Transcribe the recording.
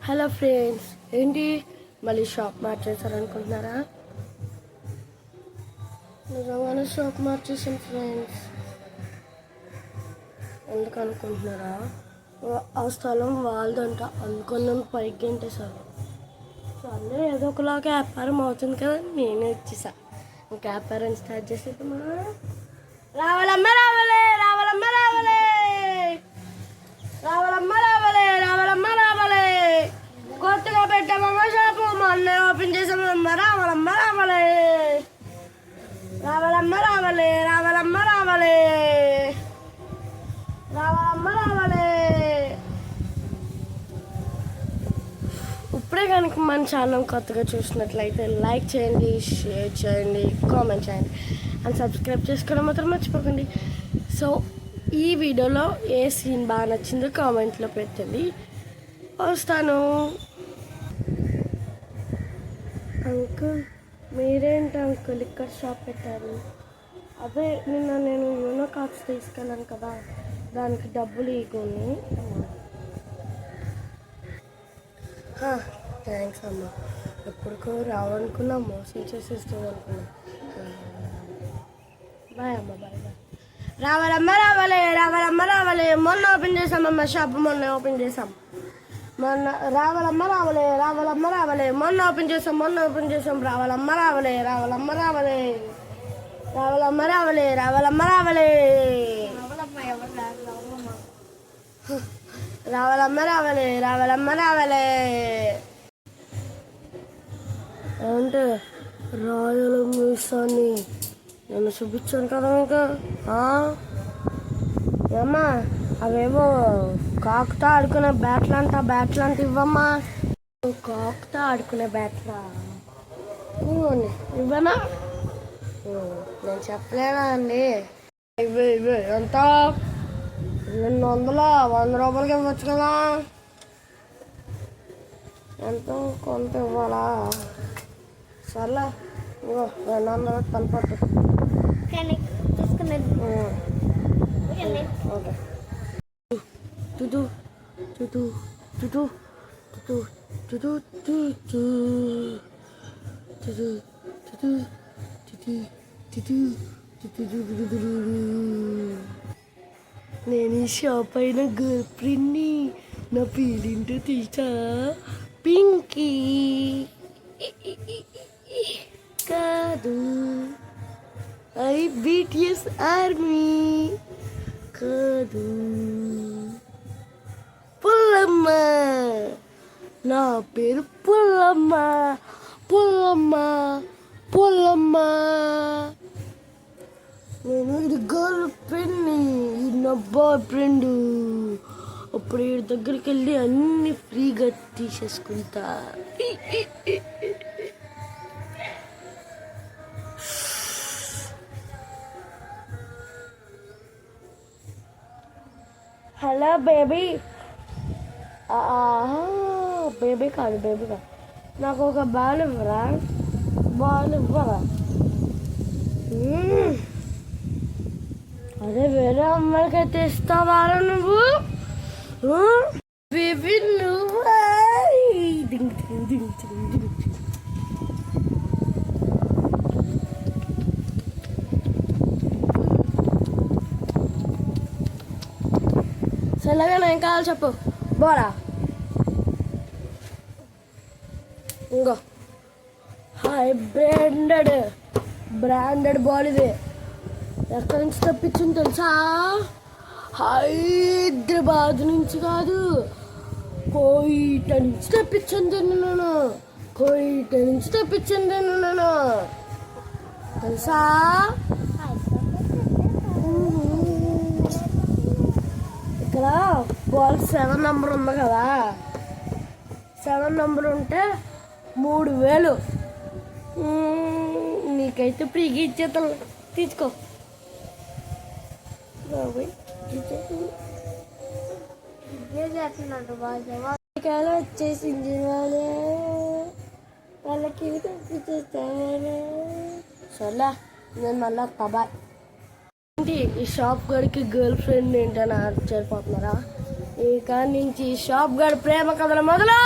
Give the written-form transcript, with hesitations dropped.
Hello friends, ఏంటి మళ్ళీ shop మార్చేసారనుకుంటున్నారా? నిజంగానే షాప్ మార్చేసాను ఫ్రెండ్స్. ఎందుకు అనుకుంటున్నారా? ఆ స్థలం వాళ్ళదంట అనుకున్నాం, పైకి గంటేశారు. సో అందరూ ఏదో ఒకలాగా వ్యాపారం అవుతుంది కదా, నేనే వచ్చేసా. ఇంకా వ్యాపారం స్టార్ట్ చేసేద్దామా? రావాలమ్మ రావాలే, రావాలమ్మ రావాలే, రావాలమ్మ రావాలే, రావాలమ్మ రావాలే. కొత్తగా పెట్టామమ్మ షాపు, మొన్న ఓపెన్ చేసామమ్మ. రావాలమ్మ రావాలే, రావాలమ్మ రావాలే, రావాలమ్మ రావాలే, రావాలమ్మ రావాలే. ఇప్పుడే కనుక మన ఛానల్ కొత్తగా చూసినట్లయితే లైక్ చేయండి, షేర్ చేయండి, కామెంట్ చేయండి అండ్ సబ్స్క్రైబ్ చేసుకోవడం మాత్రం మర్చిపోకండి. సో ఈ వీడియోలో ఏ సీన్ బాగా నచ్చిందో కామెంట్లో పెట్టండి, వస్తాను. అంకుల్, మీరేంటి అంకుల్ ఇక్కడ షాప్ పెట్టారు? అదే నిన్న నేను యూనో కార్డ్స్ తీసుకెళ్ళాను కదా, దానికి డబ్బులు ఇవ్వని. థ్యాంక్స్ అమ్మ. ఎప్పటికో రావనుకున్నా, మోసం చేసేస్తుంది అనుకున్నా. బాయ్ అమ్మ, బాయ్ బాయ్. రావాలమ్మ రావాలే, రావాలమ్మ రావాలే. మొన్న ఓపెన్ చేసామమ్మ షాప్, మొన్న ఓపెన్ చేసాం. మొన్న రావాలమ్మ రావాలే, రావాలమ్మ రావాలే. మొన్న ఓపెన్ చేసాం, మొన్న ఓపెన్ చేసాం. రావాలమ్మ రావాలే, రావాలమ్మ రావాలే, రావాలమ్మ రావాలే, రావాలమ్మ రావాలే, రావాలమ్మ రావాలే, రావాలమ్మ రావాలే. అంటే రాయల మీసాన్ని నేను చూపించాను కదా మీకు. ఏమ్మా, అవేవో కాకుతో ఆడుకునే బ్యాట్లు అంట, బ్యాట్లు అంటే ఇవ్వమ్మా. కాకుతో ఆడుకునే బ్యాట్లా ఇవ్వనా? నేను చెప్పలేనా అండి? ఇవే ఇవే ఎంత 200, 100 రూపాయలకి ఇవ్వచ్చు కదా. ఎంతో కొంత ఇవ్వాలా? సర్లే, ఇగో 200 తలపట్టు. ఓకే. టుటు టుటు టుటు టుటు టుటు టుటు టుటు టుటు టుటు టుటు. నేను ఈ షాప్ అయిన గర్ల్ ఫ్రెండ్ని. నా పేరేంటో తెలుసా? పింకీ. కాదు, ఐ బిటిఎస్ ఆర్మీ. కాదు, పుల్లమ్మ. నా పేరు పుల్లమ్మ, పుల్లమ్మ, పుల్లమ్మ. నేను ఇది గర్ల్ ఫ్రెండ్ని, ఇది నా బాయ్ ఫ్రెండ్. అప్పుడు వీడి దగ్గరికి వెళ్ళి అన్ని ఫ్రీగా తీసేసుకుంటా. Hello baby. బేబీ కాదు, బేబీ కాదు. నాకు ఒక బాల్ ఇవ్వరా? బాల్ ఇవ్వరా? అదే వేరే అమ్మాయికైతే ఇస్తావారా నువ్వు? బేబీ నువ్వు సరేగా, ఏం కావాలి చెప్పు. బోరా ఇంకో హై బ్రాండెడ్ బాల్ ఇది. ఎక్కడి నుంచి తెప్పించింది తెలుసా? హైదరాబాద్ నుంచి కాదు, కోయిట నుంచి తెప్పించింది నేను. కోయిట నుంచి తెప్పించింది నేను తెలుసా? ఇక్కడ బాల్ 7 నెంబర్ ఉంది కదా, 7 నెంబర్ ఉంటే 3000. నీకైతే ఫ్రీగా ఇచ్చేస్తాను, తీసుకో. వచ్చేసింది వాళ్ళకి తెప్పించేస్తాను. సర్లే, నేను మళ్ళీ వస్తా, బాయ్. ఏంటి ఈ షాప్ గడికి గర్ల్ ఫ్రెండ్ ఏంటని ఆశ్చర్యపోతున్నారా? ఇక నుంచి షాప్ గడి ప్రేమ కథలు మొదలు.